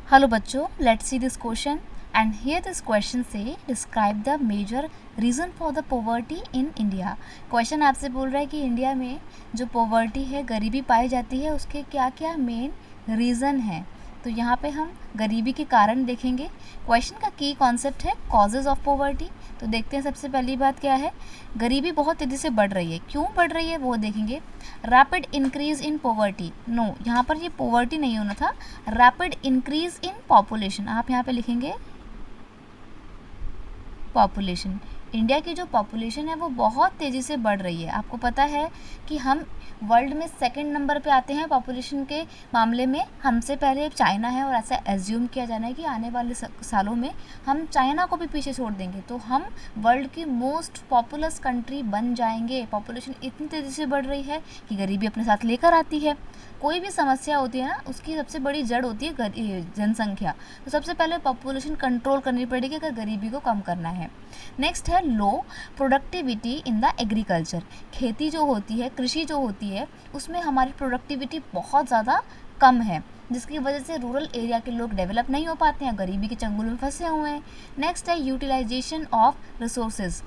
Hello बच्चों, let's see this question and here this question से describe the major reason for the poverty in India. Question आपसे बोल रहा है कि इंडिया में जो पॉवर्टी है, गरीबी पाई जाती है, उसके क्या क्या मेन रीज़न है। तो यहाँ पे हम गरीबी के कारण देखेंगे। क्वेश्चन का की कॉन्सेप्ट है कॉजेज़ ऑफ पॉवर्टी। तो देखते हैं सबसे पहली बात क्या है। गरीबी बहुत तेज़ी से बढ़ रही है, क्यों बढ़ रही है वो देखेंगे। Rapid increase in poverty, no यहाँ पर ये पॉवर्टी नहीं होना था, रैपिड इंक्रीज इन पॉपुलेशन। आप यहाँ पे लिखेंगे पॉपुलेशन। इंडिया की जो पॉपुलेशन है वो बहुत तेज़ी से बढ़ रही है। आपको पता है कि हम वर्ल्ड में सेकंड नंबर पे आते हैं पॉपुलेशन के मामले में, हमसे पहले चाइना है, और ऐसा एज्यूम किया जाना है कि आने वाले सालों में हम चाइना को भी पीछे छोड़ देंगे, तो हम वर्ल्ड की मोस्ट पॉपुलस कंट्री बन जाएंगे। पॉपुलेशन इतनी तेज़ी से बढ़ रही है कि गरीबी अपने साथ लेकर आती है। कोई भी समस्या होती है ना, उसकी सबसे बड़ी जड़ होती है जनसंख्या। तो सबसे पहले पॉपुलेशन कंट्रोल करनी पड़ेगी अगर गरीबी को कम करना है। नेक्स्ट है लो प्रोडक्टिविटी इन द एग्रीकल्चर। खेती जो होती है, कृषि जो होती है, उसमें हमारी प्रोडक्टिविटी बहुत ज़्यादा कम है, जिसकी वजह से रूरल एरिया के लोग डेवलप नहीं हो पाते हैं, गरीबी के चंगुल में फंसे हुए हैं। नेक्स्ट है utilization of resources.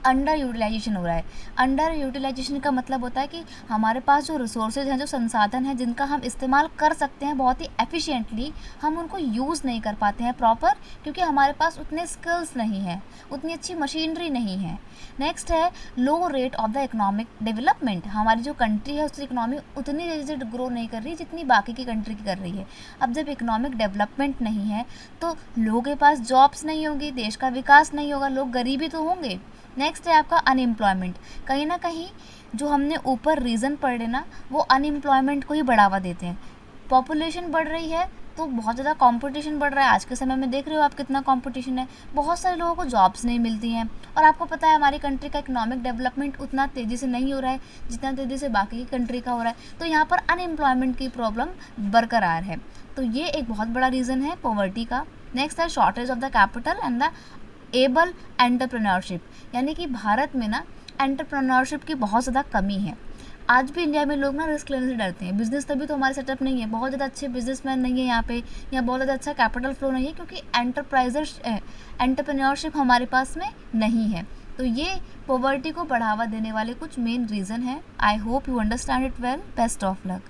Under utilization हो रहा है। अंडर यूटिलाइजेशन का मतलब होता है कि हमारे पास जो रिसोर्सेज हैं, जो संसाधन हैं जिनका हम इस्तेमाल कर सकते हैं बहुत ही एफिशिएंटली, हम उनको यूज़ नहीं कर पाते हैं प्रॉपर, क्योंकि हमारे पास उतने स्किल्स नहीं हैं, उतनी अच्छी मशीनरी नहीं है। नेक्स्ट है low rate of the economic development. हमारी जो कंट्री है उसकी इकोनॉमी उतनी तेज़ी से ग्रो नहीं कर रही जितनी बाकी की कंट्री की कर रही है। अब जब इकोनॉमिक डेवलपमेंट नहीं है तो लोगों के पास जॉब्स नहीं होंगी, देश का विकास नहीं होगा, लोग गरीबी तो होंगे। नेक्स्ट है आपका अनएम्प्लॉयमेंट। कहीं ना कहीं जो हमने ऊपर रीज़न पढ़े ना, वो अनएम्प्लॉयमेंट को ही बढ़ावा देते हैं। पॉपुलेशन बढ़ रही है तो बहुत ज़्यादा कंपटीशन बढ़ रहा है। आज के समय में देख रहे हो आप कितना कंपटीशन है, बहुत सारे लोगों को जॉब्स नहीं मिलती हैं। और आपको पता है हमारी कंट्री का इकोनॉमिक डेवलपमेंट उतना तेज़ी से नहीं हो रहा है जितना तेज़ी से बाकी की कंट्री का हो रहा है, तो यहाँ पर अनएम्प्लॉयमेंट की प्रॉब्लम बरकरार है। तो ये एक बहुत बड़ा रीज़न है पॉवर्टी का। नेक्स्ट है shortage of the capital and the able entrepreneurship. यानी कि भारत में ना एंटरप्रेन्योरशिप की बहुत ज़्यादा कमी है। आज भी इंडिया में लोग ना रिस्क लेने से डरते हैं। बिजनेस तभी तो हमारे सेटअप नहीं है, बहुत ज़्यादा अच्छे बिजनेसमैन नहीं है यहाँ पे, या बहुत ज़्यादा अच्छा कैपिटल फ्लो नहीं है, क्योंकि एंटरप्रेन्योरशिप हमारे पास में नहीं है। तो ये पॉवर्टी को बढ़ावा देने वाले कुछ मेन रीज़न है। I hope you understand it well. Best of luck.